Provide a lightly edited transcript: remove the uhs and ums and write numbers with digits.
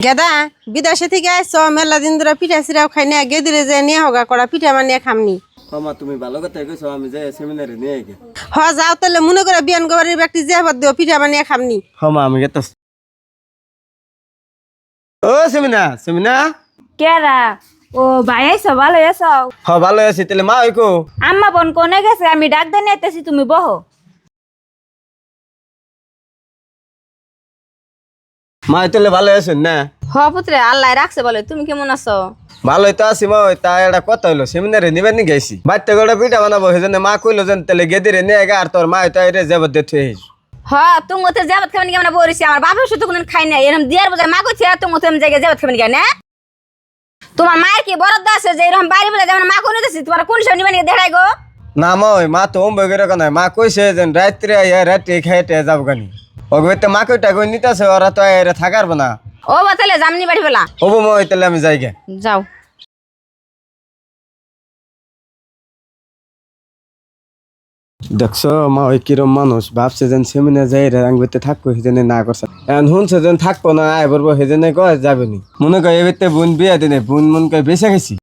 গেদা বিদেশে থেকে আইস মেলা দিন ধরে পিঠা সিরাও খাই না গেদিরে যে নিয়ে হোগা করা পিঠা বানিয়ে খামনি। মামা তুমি ভালো কথা কইছো, আমি যে সেমিনারে নিয়ে গে। যাও তাহলে মনে করে বিয়ান গবারির ব্যক্তি যে বাদ দিও পিঠা বানিয়ে খামনি। মা আমি গেতাস। ও সেমিনা কেরা ও ভাই আইসো ভালো আছো? ভালো আছি। তাহলে মা ওইকো আম্মা বোন কোনে গেছে? আমি ডাক দিয়ে নিতেছি, তুমি বহো। মা তাহলে ভালো আছেন না? পুত্রে আল্লাহ রাখছে বলে, তুমি কেমন আছো? ভালোই তো আছি মা। ওই তা একটা কথা হইলো, সেমিনারে নিবেন নি গেছি, বাচ্চা গোটা পিঠা বানাবো, সেজন্য মা কইলো যেন তাহলে গেদিরে নিয়ে গে, আর তোর মা তো এরে যাবত দিয়ে থুয়ে আইস। তুমি ওতে যাবত খাবেন কেমন বলেছি? আমার বাপের সাথে কোনদিন খাই না, এরকম দিয়ার বোঝা মা কইছে তুমি ওতে জায়গায় যাবত খাবেন কেন? তোমার মায়ের কি বরাদ্দ আছে যে এরকম বাড়ি বলে যেমন মা কোন দিতেছি? তোমার কোন সব নিবেন দেখাই গো? না মা, ওই মা তো অম্ব করে কেন, মা কইছে যে রাত্রে রাত্রে খাইতে যাবো গানি। ওই তো মা কইটা কই নিতেছে, ওরা তো এরা থাকার না। ও বা তাহলে জামনি বাড়ি বেলা হবো মা, ওই তাহলে আমি যাই গে। যাও। দেখছো মা, ওই কিরম মানুষ, ভাবছে যেন সেমিনার যাই রাঙ্গিতে থাকবো, সেজন্য না করছে। এখন শুনছে যেন থাকবো না, আয় বলবো, সেজন্য কয় যাবে নি। মনে কয় এবার বোন বিয়া দিনে বোন মন কয় বেঁচে গেছি।